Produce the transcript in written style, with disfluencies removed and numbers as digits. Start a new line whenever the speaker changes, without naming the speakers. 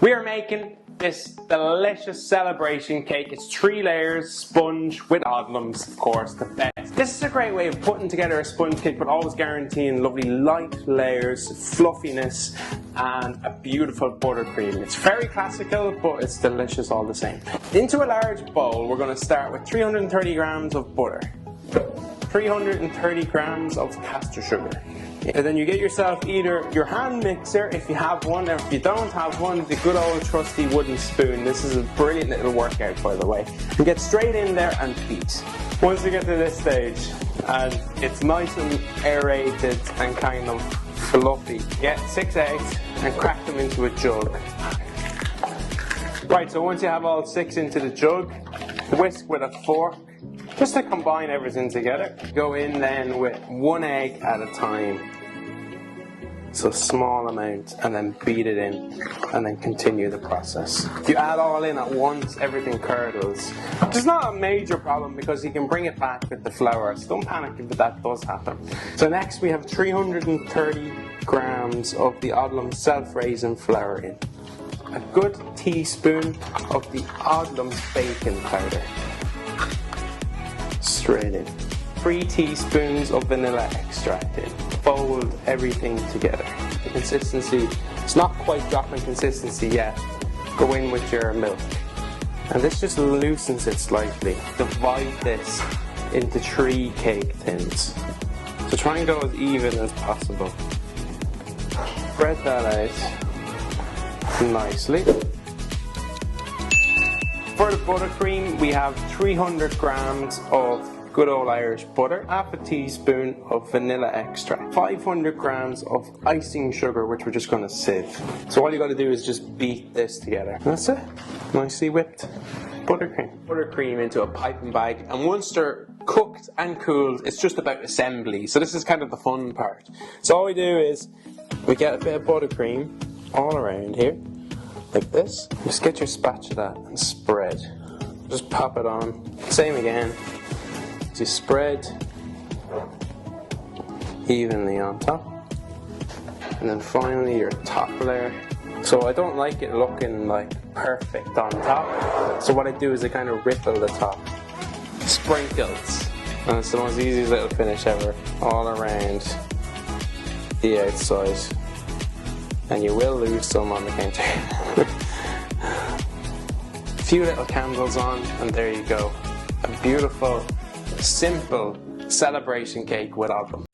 We are making this delicious celebration cake. It's 3 layers sponge with Odlums, of course, the best. This is a great way of putting together a sponge cake, but always guaranteeing lovely light layers, fluffiness, and a beautiful buttercream. It's very classical, but it's delicious all the same. Into a large bowl, we're going to start with 330 grams of butter, 330 grams of caster sugar. And then you get yourself either your hand mixer if you have one, or if you don't have one, the good old trusty wooden spoon. This is a brilliant little workout, by the way. And get straight in there and beat. Once you get to this stage and it's nice and aerated and kind of fluffy, get 6 eggs and crack them into a jug. Right, so once you have all 6 into the jug, whisk with a fork just to combine everything together. Go in then with 1 egg at a time, so small amount, and then beat it in and then continue the process. If you add all in at once, everything curdles. It's not a major problem because you can bring it back with the flour, so don't panic if that does happen. So next we have 330 grams of the Odlums self-raising flour in, a good teaspoon of the Odlums baking powder, straight in, 3 teaspoons of vanilla extract in. Fold everything together. The consistency, it's not quite dropping consistency yet. Go in with your milk. And this just loosens it slightly. Divide this into 3 cake tins. So try and go as even as possible. Spread that out nicely. For the buttercream, we have 300 grams of good old Irish butter, half a teaspoon of vanilla extract, 500 grams of icing sugar, which we're just going to sieve. So all you got to do is just beat this together. And that's it. Nicely whipped buttercream. Buttercream into a piping bag, and once they're cooked and cooled, it's just about assembly. So this is kind of the fun part. So all we do is we get a bit of buttercream all around here, like this. Just get your spatula and spread. Just pop it on. Same again. You spread evenly on top, and then finally your top layer. So I don't like it looking like perfect on top, so what I do is I kind of ripple the top, sprinkles, and it's the most easiest little finish ever, all around the outside, and you will lose some on the counter. A few little candles on, and there you go, a beautiful, simple celebration cake with Odlums.